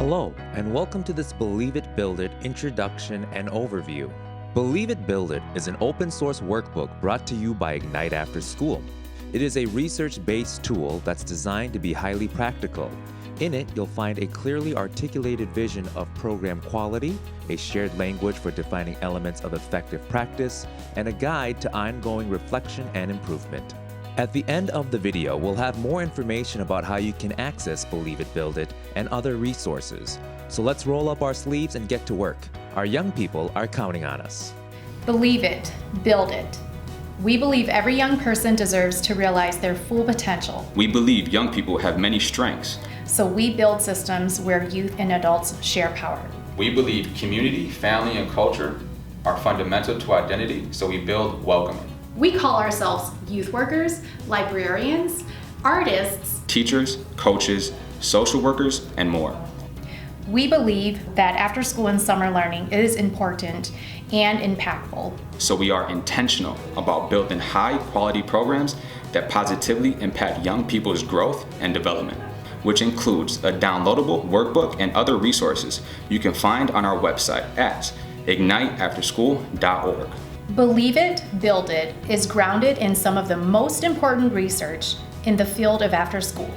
Hello, and welcome to this Believe It, Build It introduction and overview. Believe It, Build It is an open source workbook brought to you by Ignite Afterschool. It is a research-based tool that's designed to be highly practical. In it, you'll find a clearly articulated vision of program quality, a shared language for defining elements of effective practice, and a guide to ongoing reflection and improvement. At the end of the video, we'll have more information about how you can access Believe It, Build It and other resources. So let's roll up our sleeves and get to work. Our young people are counting on us. Believe it, build it. We believe every young person deserves to realize their full potential. We believe young people have many strengths. So we build systems where youth and adults share power. We believe community, family, and culture are fundamental to identity, so we build welcoming. We call ourselves youth workers, librarians, artists, teachers, coaches, social workers, and more. We believe that after school and summer learning is important and impactful. So we are intentional about building high-quality programs that positively impact young people's growth and development, which includes a downloadable workbook and other resources you can find on our website at igniteafterschool.org. Believe It, Build It is grounded in some of the most important research in the field of after school.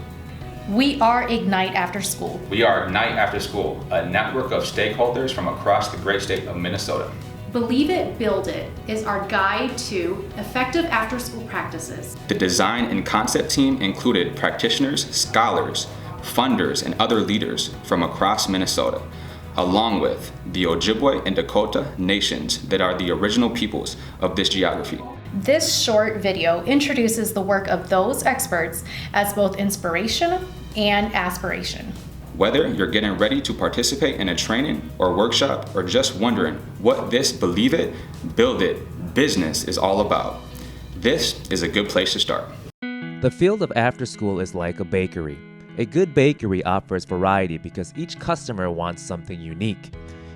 We are Ignite Afterschool. We are Ignite Afterschool, a network of stakeholders from across the great state of Minnesota. Believe It, Build It is our guide to effective after-school practices. The design and concept team included practitioners, scholars, funders, and other leaders from across Minnesota, along with the Ojibwe and Dakota nations that are the original peoples of this geography. This short video introduces the work of those experts as both inspiration and aspiration. Whether you're getting ready to participate in a training or workshop or just wondering what this Believe It, Build It business is all about, this is a good place to start. The field of after school is like a bakery. A good bakery offers variety because each customer wants something unique.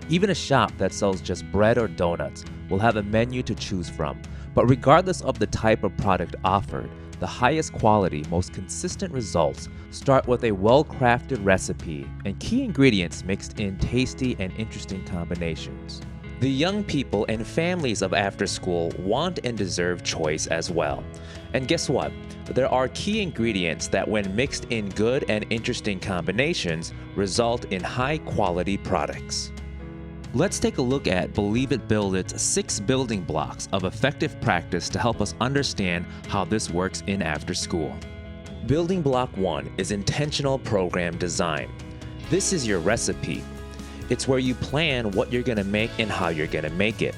Even a shop that sells just bread or donuts will have a menu to choose from. But regardless of the type of product offered, the highest quality, most consistent results start with a well-crafted recipe and key ingredients mixed in tasty and interesting combinations. The young people and families of after school want and deserve choice as well. And guess what? There are key ingredients that when mixed in good and interesting combinations result in high-quality products. Let's take a look at Believe It, Build It's 6 building blocks of effective practice to help us understand how this works in after school. Building block 1 is intentional program design. This is your recipe. It's where you plan what you're going to make and how you're going to make it.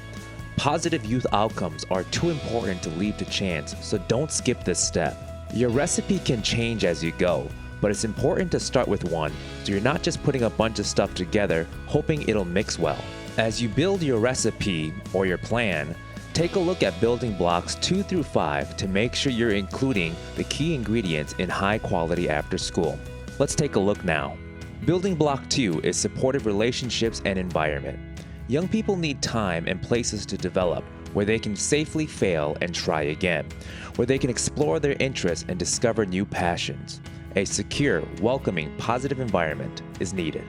Positive youth outcomes are too important to leave to chance, so don't skip this step. Your recipe can change as you go, but it's important to start with one so you're not just putting a bunch of stuff together hoping it'll mix well. As you build your recipe or your plan, take a look at building blocks 2 through 5 to make sure you're including the key ingredients in high quality after school. Let's take a look now. Building block 2 is supportive relationships and environment. Young people need time and places to develop where they can safely fail and try again, where they can explore their interests and discover new passions. A secure, welcoming, positive environment is needed.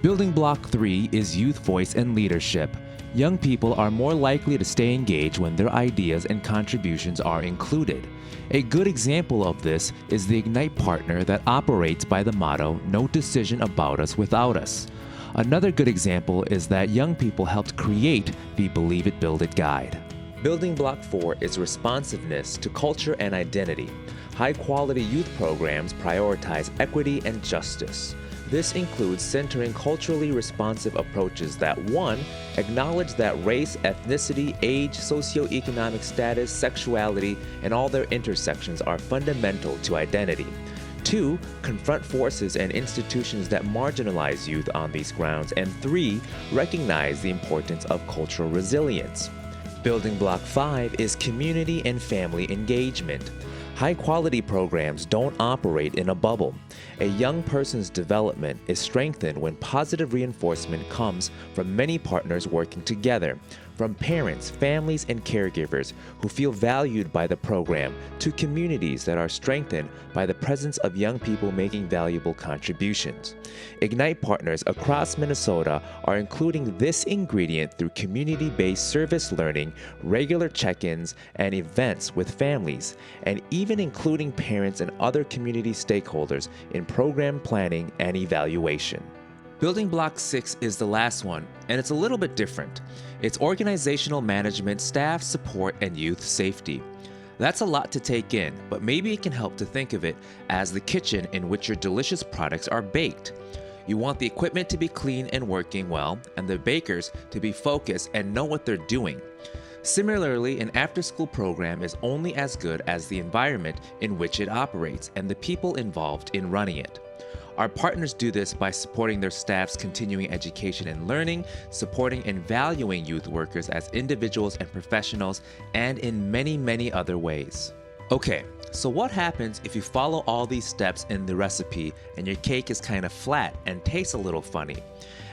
Building block 3 is youth voice and leadership. Young people are more likely to stay engaged when their ideas and contributions are included. A good example of this is the Ignite partner that operates by the motto, "No decision about us without us." Another good example is that young people helped create the Believe It, Build It guide. Building block 4 is responsiveness to culture and identity. High-quality youth programs prioritize equity and justice. This includes centering culturally responsive approaches that 1. Acknowledge that race, ethnicity, age, socioeconomic status, sexuality, and all their intersections are fundamental to identity. 2. Confront forces and institutions that marginalize youth on these grounds. And 3. Recognize the importance of cultural resilience. Building block 5 is community and family engagement. High-quality programs don't operate in a bubble. A young person's development is strengthened when positive reinforcement comes from many partners working together. from parents, families, and caregivers who feel valued by the program to communities that are strengthened by the presence of young people making valuable contributions. Ignite partners across Minnesota are including this ingredient through community-based service learning, regular check-ins, and events with families, and even including parents and other community stakeholders in program planning and evaluation. Building Block 6 is the last one, and it's a little bit different. It's organizational management, staff support, and youth safety. That's a lot to take in, but maybe it can help to think of it as the kitchen in which your delicious products are baked. You want the equipment to be clean and working well, and the bakers to be focused and know what they're doing. Similarly, an after-school program is only as good as the environment in which it operates and the people involved in running it. Our partners do this by supporting their staff's continuing education and learning, supporting and valuing youth workers as individuals and professionals, and in many, many other ways. Okay, so what happens if you follow all these steps in the recipe and your cake is kind of flat and tastes a little funny?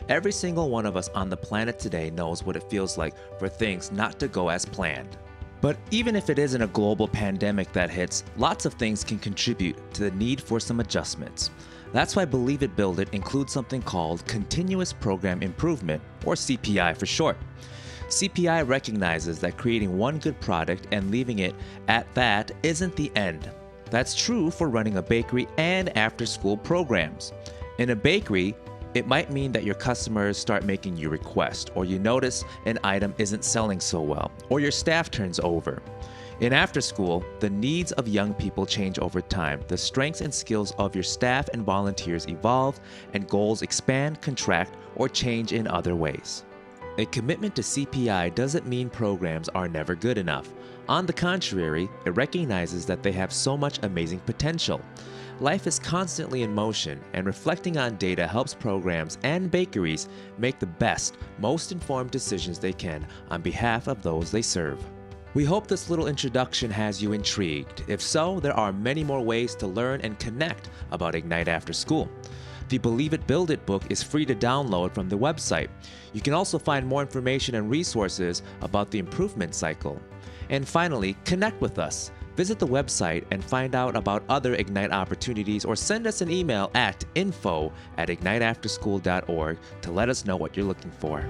Every single one of us on the planet today knows what it feels like for things not to go as planned. But even if it isn't a global pandemic that hits, lots of things can contribute to the need for some adjustments. That's why Believe It, Build It includes something called Continuous Program Improvement, or CPI for short. CPI recognizes that creating one good product and leaving it at that isn't the end. That's true for running a bakery and after-school programs. In a bakery, it might mean that your customers start making you requests, or you notice an item isn't selling so well, or your staff turns over. In after school, the needs of young people change over time, the strengths and skills of your staff and volunteers evolve, and goals expand, contract, or change in other ways. A commitment to CPI doesn't mean programs are never good enough. On the contrary, it recognizes that they have so much amazing potential. Life is constantly in motion, and reflecting on data helps programs and bakeries make the best, most informed decisions they can on behalf of those they serve. We hope this little introduction has you intrigued. If so, there are many more ways to learn and connect about Ignite After School. The Believe It, Build It book is free to download from the website. You can also find more information and resources about the improvement cycle. And finally, connect with us. Visit the website and find out about other Ignite opportunities, or send us an email at info@igniteafterschool.org to let us know what you're looking for.